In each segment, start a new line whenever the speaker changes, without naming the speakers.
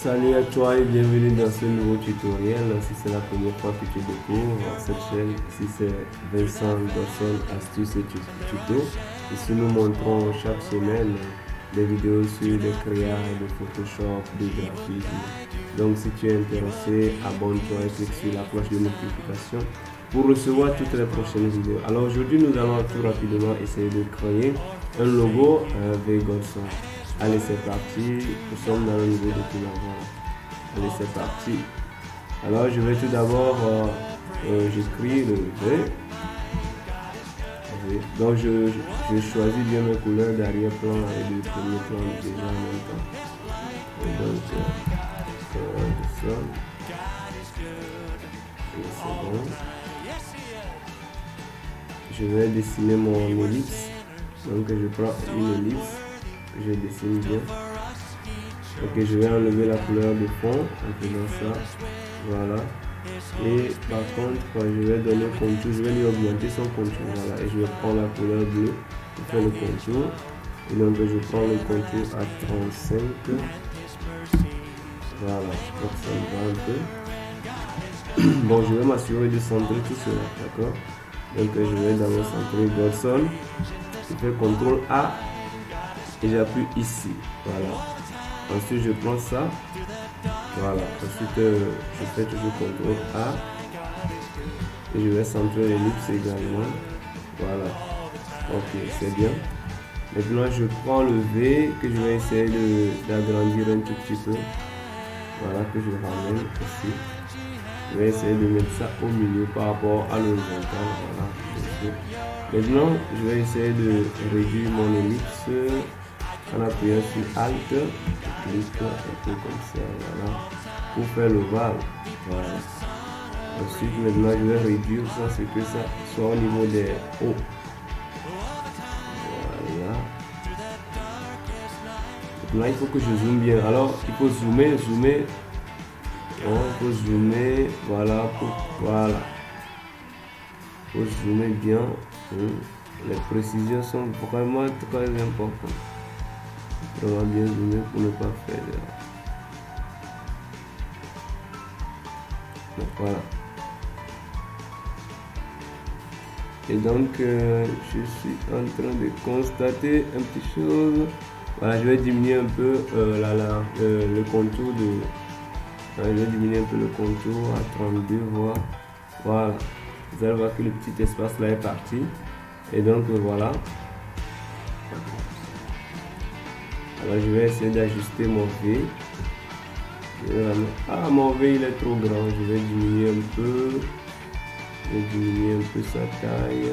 Salut à toi et bienvenue dans ce nouveau tutoriel. Si c'est la première fois que tu découvres cette chaîne, ici c'est Vincent Dawson Astuces et Tuto. Ici nous montrons chaque semaine des vidéos sur les créas de Photoshop, de graphisme. Donc si tu es intéressé, abonne-toi et clique sur la cloche de notification pour recevoir toutes les prochaines vidéos. Alors aujourd'hui nous allons tout rapidement essayer de créer un logo avec Godson. Allez, c'est parti. Nous sommes dans le niveau de tout d'abord. Allez, c'est parti. Alors, je vais tout d'abord, j'écris le V. Donc, je choisis bien mes couleurs d'arrière-plan et de premier plan déjà en même temps. Et donc, ça. Et c'est bon. Je vais dessiner mon ellipse. Donc, je prends une ellipse. Je dessine bien. Ok, je vais enlever la couleur de fond en faisant ça. Voilà. Et par contre, je vais donner contour. Je vais lui augmenter son contour. Voilà. Et je vais prendre la couleur bleue pour faire le contour. Et donc, je prends le contour à 35. Voilà. Je crois que ça me va un peu. Bon, je vais m'assurer de centrer tout cela. D'accord. Donc, je vais d'abord centrer Godson. Je fais CTRL A. Et j'appuie ici, voilà. Ensuite je prends ça, voilà. Ensuite je fais toujours CTRL A et je vais centrer l'ellipse également, voilà. Ok, c'est bien. Maintenant je prends le V que je vais essayer d'agrandir un tout petit peu, voilà, que je ramène ici. Je vais essayer de mettre ça au milieu par rapport à l'horizontal, voilà. Maintenant je vais essayer de réduire mon ellipse. En appuyant sur Alt, je clique un peu comme ça, voilà, pour faire l'ovale. Voilà. Ensuite, maintenant, je vais réduire ça, c'est que ça soit au niveau des hauts. Voilà. Maintenant, il faut que je zoome bien. Alors, il faut zoomer. Bon, il faut zoomer, voilà, voilà. Il faut zoomer bien. Les précisions sont vraiment très importantes. On va bien zoomer pour ne pas faire d'erreur. Donc voilà. Et donc je suis en train de constater un petit chose. Voilà, je vais diminuer un peu le contour de. Je vais diminuer un peu le contour à 32 voix. Voilà. Vous allez voir que le petit espace là est parti. Et donc voilà. Alors je vais essayer d'ajuster mon V. Ah, mon V il est trop grand. Je vais diminuer un peu. Je vais diminuer un peu sa taille.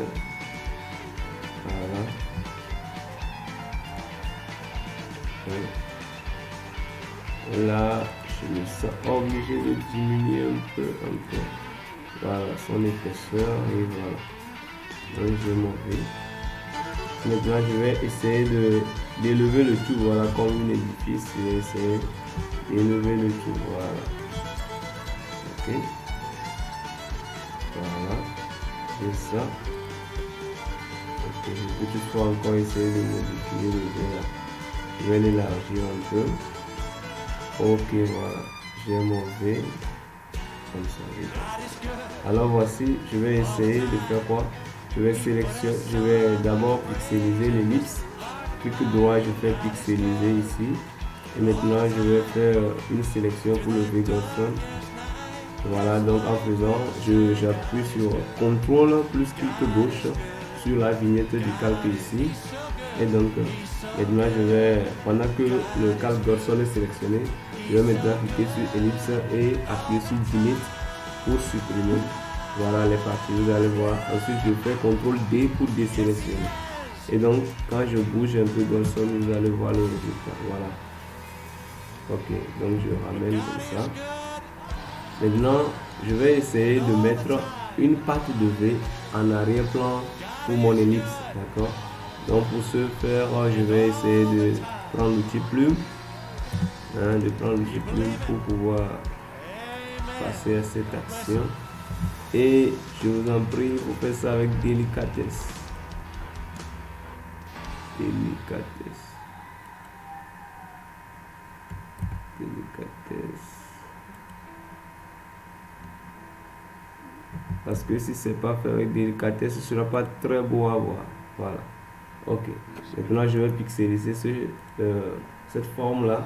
Voilà. Là, je me sens obligé de diminuer un peu encore. Voilà, son épaisseur et voilà. Donc je mon V. Maintenant, je vais essayer d'élever le tout, voilà, comme un édifice. Je vais essayer d'élever le tout, voilà. Ok. Voilà. Et ça. Ok, je peux toutefois encore essayer de modifier le verre. Je vais l'élargir un peu. Ok, voilà. J'ai mon V. Comme ça. Alors voici, je vais essayer de faire quoi? Je vais d'abord pixeliser l'ellipse. Clic droit, je fais pixeliser ici. Et maintenant, je vais faire une sélection pour le Godson. Voilà, donc en faisant, j'appuie sur CTRL plus clic gauche sur la vignette du calque ici. Et donc, maintenant, pendant que le calque Godson est sélectionné, je vais maintenant cliquer sur ellipse et appuyer sur Delete pour supprimer. Voilà les parties, vous allez voir. Ensuite, je fais CTRL D pour désélectionner. Et donc, quand je bouge un peu Godson, vous allez voir le résultat. Voilà. Ok, donc je ramène comme ça. Maintenant, je vais essayer de mettre une patte de V en arrière-plan pour mon ellipse. D'accord. Donc, pour ce faire, je vais essayer de prendre l'outil plume. Pour pouvoir passer à cette action. Et je vous en prie, vous faites ça avec délicatesse. Délicatesse. Parce que si c'est pas fait avec délicatesse, ce sera pas très beau à voir. Voilà. Ok. Maintenant, je vais pixeliser cette forme-là.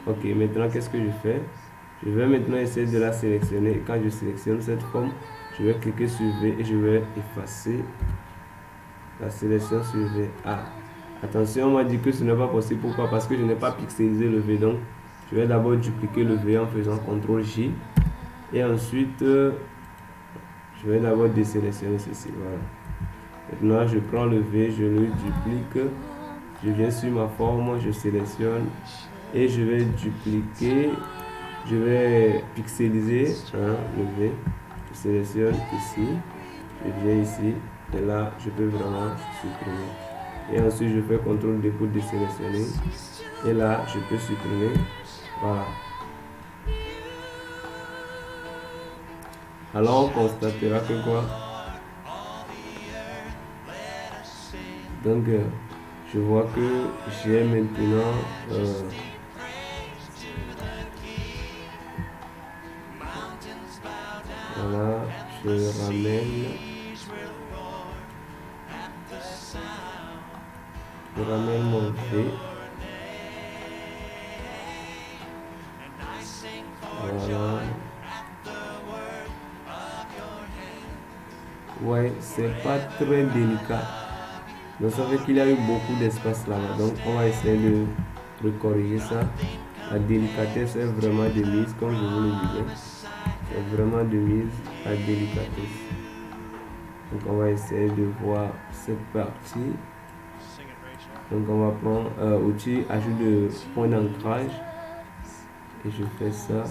Ok. Maintenant, qu'est-ce que je fais? Je vais maintenant essayer de la sélectionner. Et quand je sélectionne cette forme, je vais cliquer sur V et je vais effacer la sélection sur V. Ah, attention, on m'a dit que ce n'est pas possible. Pourquoi? Parce que je n'ai pas pixelisé le V. Donc, je vais d'abord dupliquer le V en faisant CTRL J. Et ensuite, je vais d'abord désélectionner ceci. Voilà. Maintenant, je prends le V, je le duplique. Je viens sur ma forme, je sélectionne. Et je vais dupliquer. Je vais pixeliser le V. Je sélectionne ici. Je viens ici. Et là, je peux vraiment supprimer. Et ensuite, je fais CTRL D pour désélectionner. Et là, je peux supprimer. Voilà. Alors, on constatera que quoi? Donc, je vois que j'ai maintenant voilà, je ramène mon V. Voilà. Ouais, c'est pas très délicat. Donc ça fait qu'il y a eu beaucoup d'espace là-bas. Donc on va essayer de corriger ça. La délicatesse est vraiment de mise, comme je vous le disais. C'est vraiment de mise à délicatesse. Donc on va essayer de voir cette partie. Donc on va prendre outil ajout de point d'ancrage. Et je fais ça.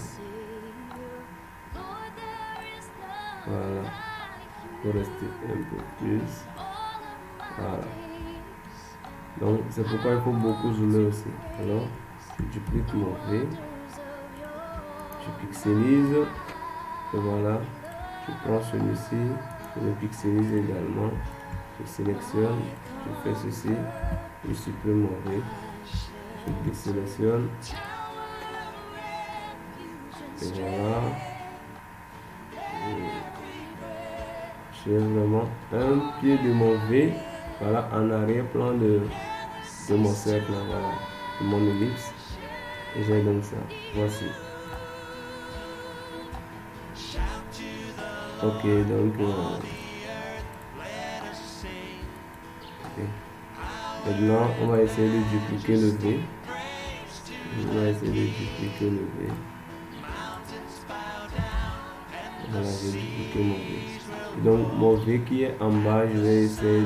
Voilà. Pour rester un peu plus. Voilà. Donc c'est pourquoi il faut beaucoup zoomer aussi. Alors, je duplique mon V. Je pixelise. Et voilà. Je prends celui-ci. Je le pixelise également. Je sélectionne. Je fais ceci. Je supprime mon V. Je désélectionne. Et voilà. J'ai vraiment un pied de mon V. Voilà, en arrière-plan de mon cercle. Voilà. De mon ellipse. Et j'ai donc ça. Voici. Ok, donc maintenant on va essayer de dupliquer le V. On va essayer de dupliquer le V. Voilà, j'ai dupliqué mon V. Donc mon V qui est en bas, je vais essayer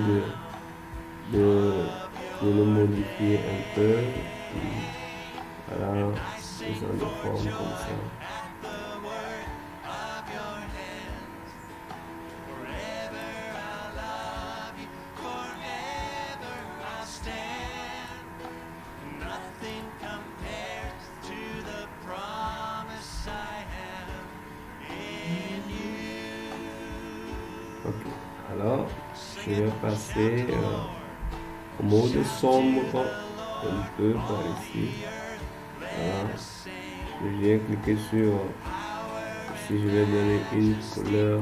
de le modifier un peu. Voilà, faisant des formes comme ça. Ok, alors je vais passer au mode sombre un peu par ici. Voilà. Je viens cliquer sur ici, je vais donner une couleur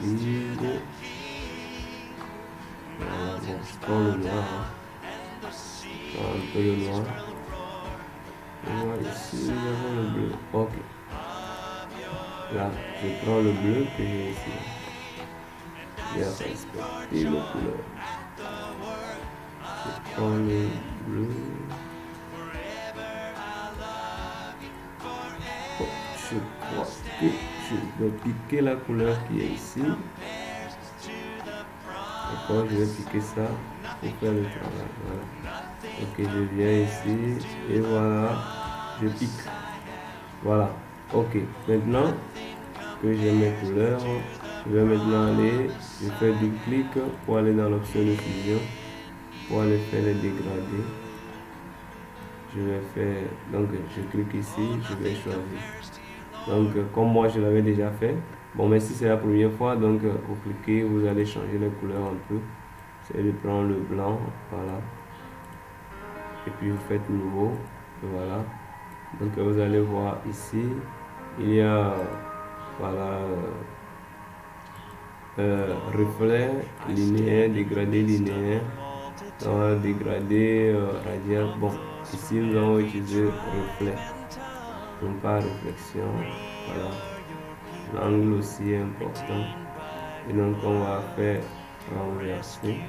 solide. Voilà, bon, je prends le noir. Je prends un peu le noir. Et voilà, ici nous avons le bleu. Ok. Là, je prends le bleu que j'ai ici. Bien respecter les couleurs. Je prends le bleu. Oh, je crois que je vais piquer la couleur qui est ici. D'accord, je vais piquer ça pour faire le travail. Voilà. Ok, je viens ici et voilà, je pique. Voilà. Ok, maintenant que j'ai mes couleurs, je vais maintenant aller, je fais du clic pour aller dans l'option de fusion, pour aller faire les dégradés. Je vais faire, donc je clique ici, je vais choisir. Donc comme moi je l'avais déjà fait, bon mais si c'est la première fois, donc vous cliquez, vous allez changer les couleurs un peu. C'est de prendre le blanc, voilà. Et puis vous faites nouveau, et voilà. Donc vous allez voir ici, il y a voilà reflet linéaire, dégradé linéaire, dégradé radial. Bon, ici nous allons utiliser reflet, non pas réflexion. Voilà, l'angle aussi est important. Et donc on va faire renverser.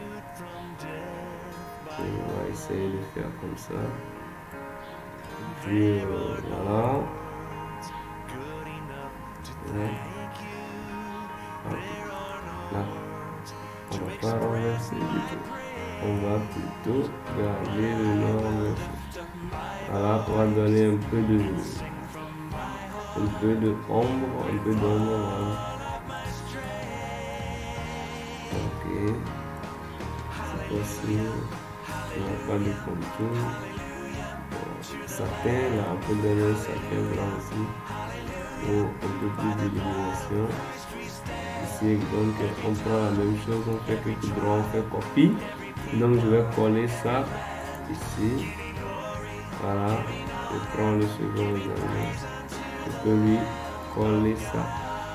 Et on va essayer de faire comme ça. Et puis voilà. Là, on va pas renverser du tout. On va plutôt garder le norme. Voilà, on va donner un peu d'ombre, voilà. Ok, c'est possible. On n'a pas de contour. Satin, là, on peut donner un satin blanc aussi pour un peu plus d'illumination. Ici, donc, on prend la même chose, on fait clic droit, on fait copie. Donc, je vais coller ça ici. Voilà, je prends le second également. Je peux lui coller ça.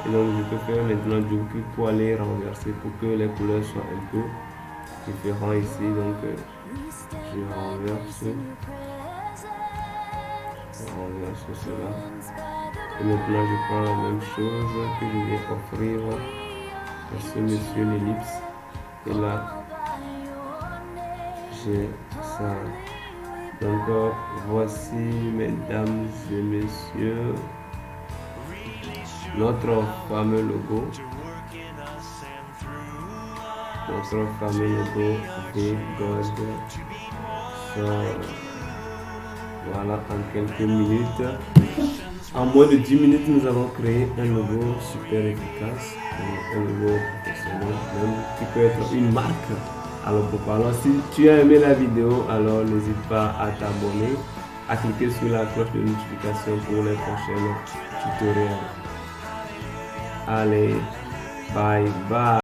Et donc, je peux faire maintenant du coup pour aller renverser pour que les couleurs soient un peu différentes ici. Donc, je renverse cela. Et maintenant, je prends la même chose que je vais offrir à ce monsieur l'ellipse. Et là, j'ai ça. Donc, voici, mesdames et messieurs, notre fameux logo. Notre fameux logo V-God. Voilà, en quelques minutes. En moins de 10 minutes, nous avons créé un logo super efficace, un logo professionnel, même qui peut être une marque. Alors si tu as aimé la vidéo, alors n'hésite pas à t'abonner, à cliquer sur la cloche de notification pour les prochains tutoriels. Allez, bye bye.